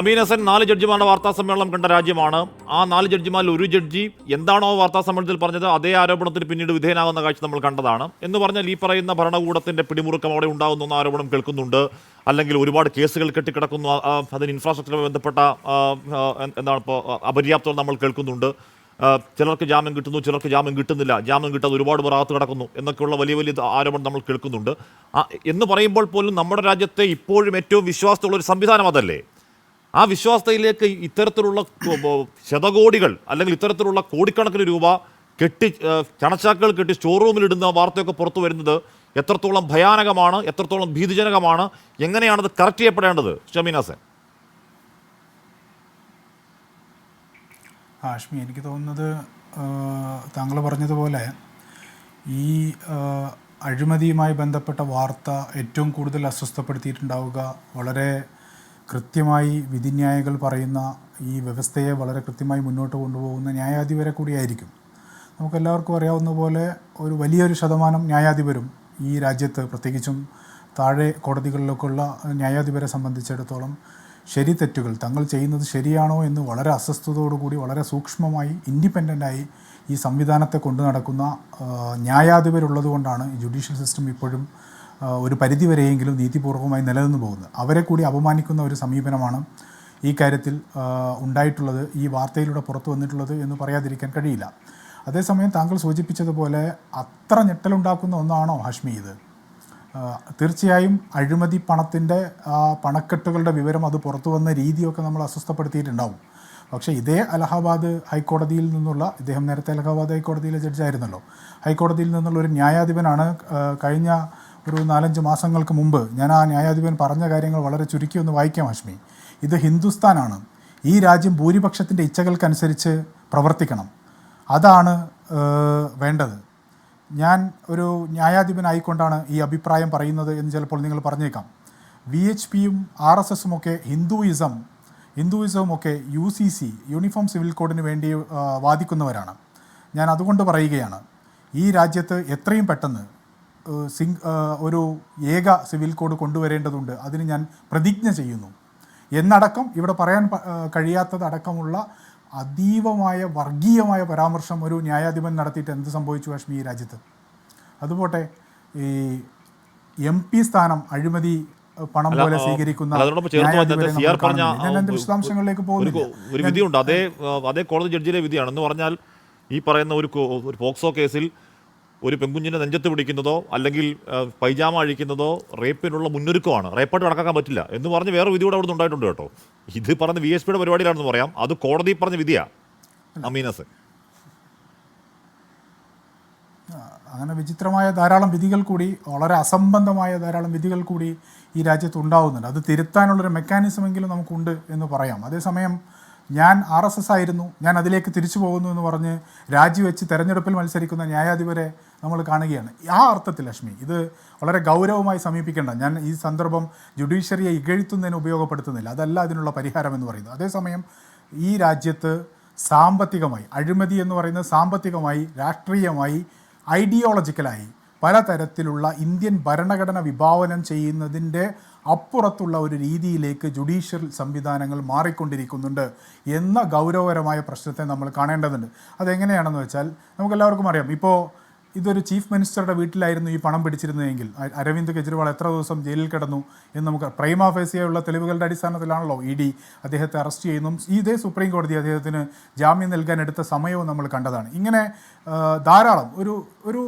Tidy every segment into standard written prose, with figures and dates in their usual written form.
അമീൻ ഹസൻ 4 ജഡ്ജിമാരുടെ വാർത്താ സമ്മേളനം കണ്ട രാജ്യമാണ്. ആ 4 ജഡ്ജിമാരിൽ ഒരു ജഡ്ജി എന്താണോ വാർത്താ സമ്മേളനത്തിൽ പറഞ്ഞത് അതേ ആരോപണത്തിന് പിന്നീട് വിധേയനാകുന്ന കാഴ്ച നമ്മൾ കണ്ടതാണ്. എന്ന് പറഞ്ഞാൽ ഈ പറയുന്ന ഭരണകൂടത്തിന്റെ പിടിമുറുക്കം അവിടെ ഉണ്ടാകുന്ന ആരോപണം കേൾക്കുന്നുണ്ട്, അല്ലെങ്കിൽ ഒരുപാട് കേസുകൾ കെട്ടിക്കിടക്കുന്നു, അതിന് ഇൻഫ്രാസ്ട്രക്ചറുമായി ബന്ധപ്പെട്ട എന്താണ് ഇപ്പോൾ അപര്യാപ്തത നമ്മൾ കേൾക്കുന്നുണ്ട്. ചിലർക്ക് ജാമ്യം കിട്ടുന്നു, ചിലർക്ക് ജാമ്യം കിട്ടുന്നില്ല, ജാമ്യം കിട്ടാതെ ഒരുപാട് പേർ അകത്ത് കിടക്കുന്നു എന്നൊക്കെയുള്ള വലിയ വലിയ ആരോപണം നമ്മൾ കേൾക്കുന്നുണ്ട്. എന്ന് പറയുമ്പോൾ പോലും നമ്മുടെ രാജ്യത്തെ ഇപ്പോഴും ഏറ്റവും വിശ്വാസമുള്ള ഒരു സംവിധാനം അതല്ലേ? ആ വിശ്വാസതയിലേക്ക് ഇത്തരത്തിലുള്ള ശതകോടികൾ അല്ലെങ്കിൽ ഇത്തരത്തിലുള്ള കോടിക്കണക്കിന് രൂപ ചണച്ചാക്കുകൾ കെട്ടി സ്റ്റോർ റൂമിലിടുന്ന വാർത്തയൊക്കെ പുറത്തു വരുന്നത് എത്രത്തോളം ഭയാനകമാണ്, എത്രത്തോളം ഭീതിജനകമാണ്, എങ്ങനെയാണത് കറക്റ്റ് ചെയ്യപ്പെടേണ്ടത്? ഷമീൻ ഹസൻ. ആഷ്മി, എനിക്ക് തോന്നുന്നത് താങ്കൾ പറഞ്ഞതുപോലെ ഈ അഴിമതിയുമായി ബന്ധപ്പെട്ട വാർത്ത ഏറ്റവും കൂടുതൽ അസ്വസ്ഥപ്പെടുത്തിയിട്ടുണ്ടാവുക വളരെ കൃത്യമായി വിധിന്യായങ്ങൾ പറയുന്ന ഈ വ്യവസ്ഥയെ വളരെ കൃത്യമായി മുന്നോട്ട് കൊണ്ടുപോകുന്ന ന്യായാധിപരെ കൂടിയായിരിക്കും. നമുക്കെല്ലാവർക്കും അറിയാവുന്ന പോലെ ഒരു വലിയൊരു ശതമാനം ന്യായാധിപരും ഈ രാജ്യത്ത്, പ്രത്യേകിച്ചും താഴെ കോടതികളിലൊക്കെയുള്ള ന്യായാധിപരെ സംബന്ധിച്ചിടത്തോളം ശരി തെറ്റുകൾ തങ്ങൾ ചെയ്യുന്നത് ശരിയാണോ എന്ന് വളരെ അസ്വസ്ഥതയോടുകൂടി വളരെ സൂക്ഷ്മമായി ഇൻഡിപെൻഡൻ്റായി ഈ സംവിധാനത്തെ കൊണ്ടു നടക്കുന്ന ന്യായാധിപരുള്ളത് കൊണ്ടാണ് ഈ ജുഡീഷ്യൽ സിസ്റ്റം ഇപ്പോഴും ഒരു പരിധിവരെയെങ്കിലും നീതിപൂർവമായി നിലനിന്ന് പോകുന്നത്. അവരെ കൂടി അപമാനിക്കുന്ന ഒരു സമീപനമാണ് ഈ കാര്യത്തിൽ ഉണ്ടായിട്ടുള്ളത്, ഈ വാർത്തയിലൂടെ പുറത്തു വന്നിട്ടുള്ളത് എന്ന് പറയാതിരിക്കാൻ കഴിയില്ല. അതേസമയം താങ്കൾ സൂചിപ്പിച്ചതുപോലെ അത്ര ഞെട്ടലുണ്ടാക്കുന്ന ഒന്നാണോ ഹാഷ്മി ഇത്? തീർച്ചയായും അഴിമതി പണത്തിൻ്റെ പണക്കെട്ടുകളുടെ വിവരം അത് പുറത്തു വന്ന രീതിയൊക്കെ നമ്മൾ അസ്വസ്ഥപ്പെടുത്തിയിട്ടുണ്ടാവും. പക്ഷേ ഇതേ അലഹാബാദ് ഹൈക്കോടതിയിൽ നിന്നുള്ള, ഇദ്ദേഹം നേരത്തെ അലഹാബാദ് ഹൈക്കോടതിയിലെ ജഡ്ജായിരുന്നല്ലോ, ഹൈക്കോടതിയിൽ നിന്നുള്ള ഒരു ന്യായാധിപനാണ് കഴിഞ്ഞ ഒരു 4-5 മാസങ്ങൾക്ക് മുമ്പ്, ഞാൻ ആ ന്യായാധിപൻ പറഞ്ഞ കാര്യങ്ങൾ വളരെ ചുരുക്കി ഒന്ന് വായിക്കാം ഹാഷ്മി. ഇത് ഹിന്ദുസ്ഥാനാണ്, ഈ രാജ്യം ഭൂരിപക്ഷത്തിൻ്റെ ഇച്ഛകൾക്കനുസരിച്ച് പ്രവർത്തിക്കണം, അതാണ് വേണ്ടത്. ഞാൻ ഒരു ന്യായാധിപനായിക്കൊണ്ടാണ് ഈ അഭിപ്രായം പറയുന്നത് എന്ന് ചിലപ്പോൾ നിങ്ങൾ പറഞ്ഞേക്കാം. VHPയും RSSും ഒക്കെ ഹിന്ദുയിസവും ഒക്കെ UCC യൂണിഫോം സിവിൽ കോഡിന് വേണ്ടി വാദിക്കുന്നവരാണ്. ഞാൻ അതുകൊണ്ട് പറയുകയാണ്, ഈ രാജ്യത്ത് എത്രയും പെട്ടെന്ന് ഒരു ഏക സിവിൽ കോഡ് കൊണ്ടുവരേണ്ടതുണ്ട്, അതിന് ഞാൻ പ്രതിജ്ഞ ചെയ്യുന്നു എന്നടക്കം ഇവിടെ പറയാൻ കഴിയാത്തതടക്കമുള്ള അതീവമായ വർഗീയമായ പരാമർശം ഒരു ന്യായാധിപൻ നടത്തിയിട്ട് എന്ത് സംഭവിച്ചു കാശ്മീർ ഈ രാജ്യത്ത്? അതുപോട്ടെ, ഈ MP സ്ഥാനം അഴിമതി പണം പോലെ സ്വീകരിക്കുന്ന വിശദാംശങ്ങളിലേക്ക് പോകുന്നില്ല. ഒരു വിധിയുണ്ട്, അതേ കോടതി ജഡ്ജിയിലെ വിധിയാണെന്ന് പറഞ്ഞാൽ ഈ പറയുന്ന ഒരു പോക്സോ കേസിൽ ഒരു പെൺകുഞ്ഞിനെ നെഞ്ചത്ത് പിടിക്കുന്നതോ അല്ലെങ്കിൽ പൈജാമ അഴിക്കുന്നതോ റേപ്പിനുള്ള മുന്നൊരുക്കമാണ്, റേപ്പായിട്ട് കണക്കാക്കാൻ പറ്റില്ല എന്ന് പറഞ്ഞ് വേറെ വിധി കൂടെ അവിടെ ഉണ്ടായിട്ടുണ്ട് കേട്ടോ. ഇത് പറഞ്ഞ് VHPയുടെ പരിപാടിയിലാണെന്ന് പറയാം, അത് കോടതി പറഞ്ഞ വിധിയാണ്. അമീൻ ഹസൻ, അങ്ങനെ വിചിത്രമായ ധാരാളം വിധികൾ കൂടി, വളരെ അസംബന്ധമായ ധാരാളം വിധികൾ കൂടി ഈ രാജ്യത്ത് ഉണ്ടാവുന്നുണ്ട്. അത് തിരുത്താനുള്ളൊരു മെക്കാനിസമെങ്കിലും നമുക്കുണ്ട് എന്ന് പറയാം. അതേസമയം ഞാൻ RSS ആയിരുന്നു, ഞാൻ അതിലേക്ക് തിരിച്ചു പോകുന്നു എന്ന് പറഞ്ഞ് രാജിവെച്ച് തെരഞ്ഞെടുപ്പിൽ മത്സരിക്കുന്ന ന്യായാധിപരെ നമ്മൾ കാണുകയാണ്. ആ അർത്ഥത്തിൽ ലക്ഷ്മി, ഇത് വളരെ ഗൗരവമായി സമീപിക്കേണ്ട. ഞാൻ ഈ സന്ദർഭം ജുഡീഷ്യറിയെ ഇകഴ്ത്തുന്നതിന് ഉപയോഗപ്പെടുത്തുന്നില്ല, അതല്ല അതിനുള്ള പരിഹാരം എന്ന് പറയുന്നത്. അതേസമയം ഈ രാജ്യത്ത് സാമ്പത്തികമായി അഴിമതി എന്ന് പറയുന്നത് സാമ്പത്തികമായി, രാഷ്ട്രീയമായി, ഐഡിയോളജിക്കലായി പലതരത്തിലുള്ള ഇന്ത്യൻ ഭരണഘടന വിഭാവനം ചെയ്യുന്നതിൻ്റെ അപ്പുറത്തുള്ള ഒരു രീതിയിലേക്ക് ജുഡീഷ്യൽ സംവിധാനങ്ങൾ മാറിക്കൊണ്ടിരിക്കുന്നുണ്ട് എന്ന ഗൗരവകരമായ പ്രശ്നത്തെ നമ്മൾ കാണേണ്ടതുണ്ട്. അതെങ്ങനെയാണെന്ന് വെച്ചാൽ നമുക്കെല്ലാവർക്കും അറിയാം, ഇപ്പോൾ ഇതൊരു ചീഫ് മിനിസ്റ്ററുടെ വീട്ടിലായിരുന്നു ഈ പണം പിടിച്ചിരുന്നതെങ്കിൽ അരവിന്ദ് കെജ്രിവാൾ എത്ര ദിവസം ജയിലിൽ കിടന്നു എന്ന് നമുക്ക് പ്രൈമാ ഫേസിയുള്ള തെളിവുകളുടെ അടിസ്ഥാനത്തിലാണല്ലോ ED അദ്ദേഹത്തെ അറസ്റ്റ് ചെയ്യുന്നു. ഇതേ സുപ്രീം കോടതി അദ്ദേഹത്തിന് ജാമ്യം നൽകാൻ എടുത്ത സമയവും നമ്മൾ കണ്ടതാണ്. ഇങ്ങനെ ധാരാളം ഒരു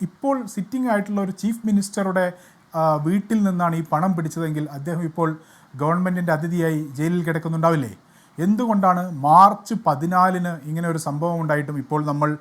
ഇപ്പോൾ സിറ്റിംഗ് ആയിട്ടുള്ള ഒരു ചീഫ് മിനിസ്റ്ററുടെ വീട്ടിൽ നിന്നാണ് ഈ പണം പിടിച്ചതെങ്കിൽ അദ്ദേഹം ഇപ്പോൾ ഗവൺമെൻറ്റിൻ്റെ അതിഥിയായി ജയിലിൽ കിടക്കുന്നുണ്ടാവില്ലേ? എന്തുകൊണ്ടാണ് മാർച്ച് 14 ഇങ്ങനെ ഒരു സംഭവം ഉണ്ടായിട്ടും ഇപ്പോൾ നമ്മൾ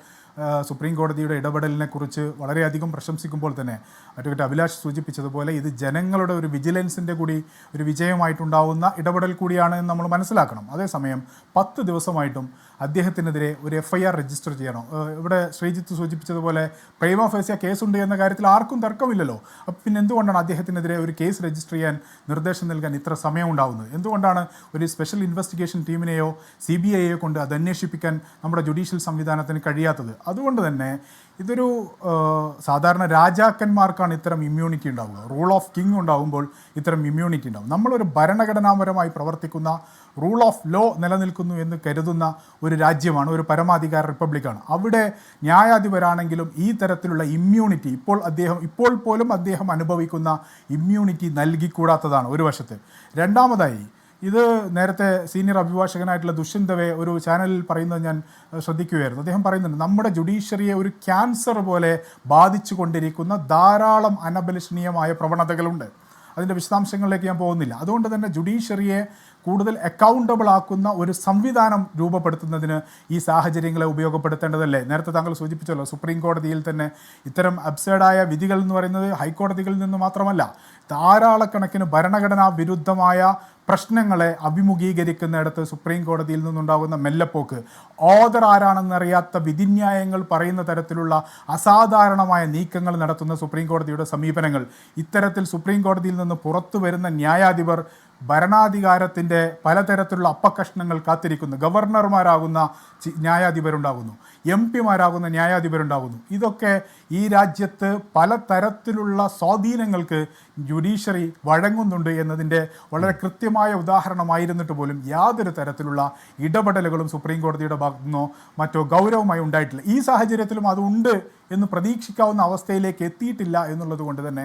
സുപ്രീം കോടതിയുടെ ഇടപെടലിനെ കുറിച്ച് വളരെയധികം പ്രശംസിക്കുമ്പോൾ തന്നെ അഡ്വക്കേറ്റ് അഭിലാഷ് സൂചിപ്പിച്ചതുപോലെ ഇത് ജനങ്ങളുടെ ഒരു വിജിലൻസിൻ്റെ കൂടി ഒരു വിജയമായിട്ടുണ്ടാവുന്ന ഇടപെടൽ കൂടിയാണ് എന്ന് നമ്മൾ മനസ്സിലാക്കണം. അതേസമയം 10 ദിവസമായിട്ടും അദ്ദേഹത്തിനെതിരെ ഒരു FIR രജിസ്റ്റർ ചെയ്യണം. ഇവിടെ ശ്രീജിത്ത് സൂചിപ്പിച്ചതുപോലെ പ്രൈമാ ഫേസിയ കേസുണ്ട് എന്ന കാര്യത്തിൽ ആർക്കും തർക്കമില്ലല്ലോ. അപ്പം പിന്നെ എന്തുകൊണ്ടാണ് അദ്ദേഹത്തിനെതിരെ ഒരു കേസ് രജിസ്റ്റർ ചെയ്യാൻ നിർദ്ദേശം നൽകാൻ ഇത്ര സമയം ഉണ്ടാവുന്നത്? എന്തുകൊണ്ടാണ് ഒരു സ്പെഷ്യൽ ഇൻവെസ്റ്റിഗേഷൻ ടീമിനെയോ CBIയെയോ കൊണ്ട് അത് അന്വേഷിപ്പിക്കാൻ നമ്മുടെ ജുഡീഷ്യൽ സംവിധാനത്തിന് കഴിയാത്തത്? അതുകൊണ്ട് തന്നെ ഇതൊരു സാധാരണ രാജാക്കന്മാർക്കാണ് ഇത്തരം ഇമ്മ്യൂണിറ്റി ഉണ്ടാവുക. റൂൾ ഓഫ് കിങ് ഉണ്ടാകുമ്പോൾ ഇത്തരം ഇമ്മ്യൂണിറ്റി ഉണ്ടാവും. നമ്മളൊരു ഭരണഘടനാപരമായി പ്രവർത്തിക്കുന്ന റൂൾ ഓഫ് ലോ നിലനിൽക്കുന്നു എന്ന് കരുതുന്ന ഒരു രാജ്യമാണ്, ഒരു പരമാധികാര റിപ്പബ്ലിക്കാണ്. അവിടെ ന്യായാധിപരാണെങ്കിലും ഈ തരത്തിലുള്ള ഇമ്മ്യൂണിറ്റി ഇപ്പോൾ പോലും അദ്ദേഹം അനുഭവിക്കുന്ന ഇമ്മ്യൂണിറ്റി നൽകിക്കൂടാത്തതാണ് ഒരു വശത്ത്. രണ്ടാമതായി, ഇത് നേരത്തെ സീനിയർ അഭിഭാഷകനായിട്ടുള്ള ദുഷ്യന്ത് ദവേ ഒരു ചാനലിൽ പറയുന്നത് ഞാൻ ശ്രദ്ധിക്കുകയായിരുന്നു. അദ്ദേഹം പറയുന്നുണ്ട്, നമ്മുടെ ജുഡീഷ്യറിയെ ഒരു ക്യാൻസർ പോലെ ബാധിച്ചു കൊണ്ടിരിക്കുന്ന ധാരാളം അനഭിലഷണീയമായ പ്രവണതകളുണ്ട്. അതിൻ്റെ വിശദാംശങ്ങളിലേക്ക് ഞാൻ പോകുന്നില്ല. അതുകൊണ്ട് തന്നെ ജുഡീഷ്യറിയെ കൂടുതൽ അക്കൗണ്ടബിൾ ആക്കുന്ന ഒരു സംവിധാനം രൂപപ്പെടുത്തുന്നതിന് ഈ സാഹചര്യങ്ങളെ ഉപയോഗപ്പെടുത്തേണ്ടതല്ലേ? നേരത്തെ താങ്കൾ സൂചിപ്പിച്ചല്ലോ, സുപ്രീം കോടതിയിൽ തന്നെ ഇത്തരം അബ്സേർഡായ വിധികൾ എന്ന് പറയുന്നത് ഹൈക്കോടതികളിൽ നിന്ന് മാത്രമല്ല, ധാരാളക്കണക്കിന് ഭരണഘടനാ വിരുദ്ധമായ പ്രശ്നങ്ങളെ അഭിമുഖീകരിക്കുന്നിടത്ത് സുപ്രീം കോടതിയിൽ നിന്നുണ്ടാകുന്ന മെല്ലപ്പോക്ക്, ഓദർ ആരാണെന്നറിയാത്ത വിധിന്യായങ്ങൾ പറയുന്ന തരത്തിലുള്ള അസാധാരണമായ നീക്കങ്ങൾ നടത്തുന്ന സുപ്രീം കോടതിയുടെ സമീപനങ്ങൾ, ഇത്തരത്തിൽ സുപ്രീം കോടതിയിൽ നിന്ന് പുറത്തു വരുന്ന ന്യായാധിപർ ഭരണാധികാരത്തിൻ്റെ പലതരത്തിലുള്ള അപ്പക്കഷ്ണങ്ങൾ കാത്തിരിക്കുന്നു. ഗവർണർമാരാകുന്ന ന്യായാധിപരുണ്ടാകുന്നു, എം പിമാരാകുന്ന ന്യായാധിപരുണ്ടാകുന്നു. ഇതൊക്കെ ഈ രാജ്യത്ത് പലതരത്തിലുള്ള സ്വാധീനങ്ങൾക്ക് ജുഡീഷ്യറി വഴങ്ങുന്നുണ്ട് എന്നതിൻ്റെ വളരെ കൃത്യമായ ഉദാഹരണമായിരുന്നിട്ട് പോലും യാതൊരു തരത്തിലുള്ള ഇടപെടലുകളും സുപ്രീം കോടതിയുടെ ഭാഗത്തു നിന്നോ മറ്റോ ഗൗരവമായി ഉണ്ടായിട്ടില്ല. ഈ സാഹചര്യത്തിലും അതുണ്ട് എന്ന് പ്രതീക്ഷിക്കാവുന്ന അവസ്ഥയിലേക്ക് എത്തിയിട്ടില്ല എന്നുള്ളത് കൊണ്ട് തന്നെ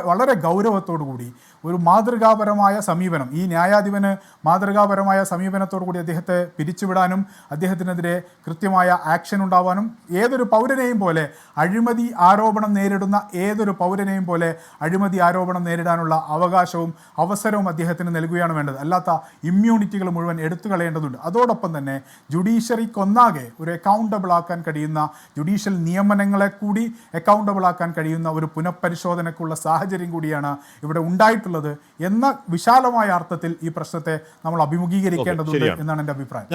വളരെ ഗൗരവത്തോടു കൂടി ഒരു മാതൃകാപരമായ സമീപനം, ഈ ന്യായാധിപന് മാതൃകാപരമായ സമീപനത്തോടു കൂടി അദ്ദേഹത്തെ പിരിച്ചുവിടാനും അദ്ദേഹത്തിനെതിരെ കൃത്യമായ ആക്ഷൻ ഉണ്ടാവാനും, ഏതൊരു പൗരനെയും പോലെ അഴിമതി ആരോപണം നേരിടുന്ന ഏതൊരു പൗരനെയും പോലെ അഴിമതി ആരോപണം നേരിടാനുള്ള അവകാശവും അവസരവും അദ്ദേഹത്തിന് നൽകുകയാണ് വേണ്ടത്. അല്ലാത്ത ഇമ്മ്യൂണിറ്റികൾ മുഴുവൻ എടുത്തു കളയേണ്ടതുണ്ട്. അതോടൊപ്പം തന്നെ ജുഡീഷ്യറിക്കൊന്നാകെ ഒരു അക്കൗണ്ടബിൾ ആക്കാൻ കഴിയുന്ന, ജുഡീഷ്യൽ നിയമനങ്ങളെ കൂടി അക്കൗണ്ടബിൾ ആക്കാൻ കഴിയുന്ന ഒരു പുനഃപരിശോധനയ്ക്കുള്ള സാഹചര്യം കൂടിയാണ് ഇവിടെ ഉണ്ടായിട്ടുള്ളത് എന്ന വിശാലമായ അർത്ഥത്തിൽ ഈ പ്രശ്നത്തെ നമ്മൾ അഭിമുഖീകരിക്കേണ്ടതുണ്ട് എന്നാണ് എൻ്റെ അഭിപ്രായം.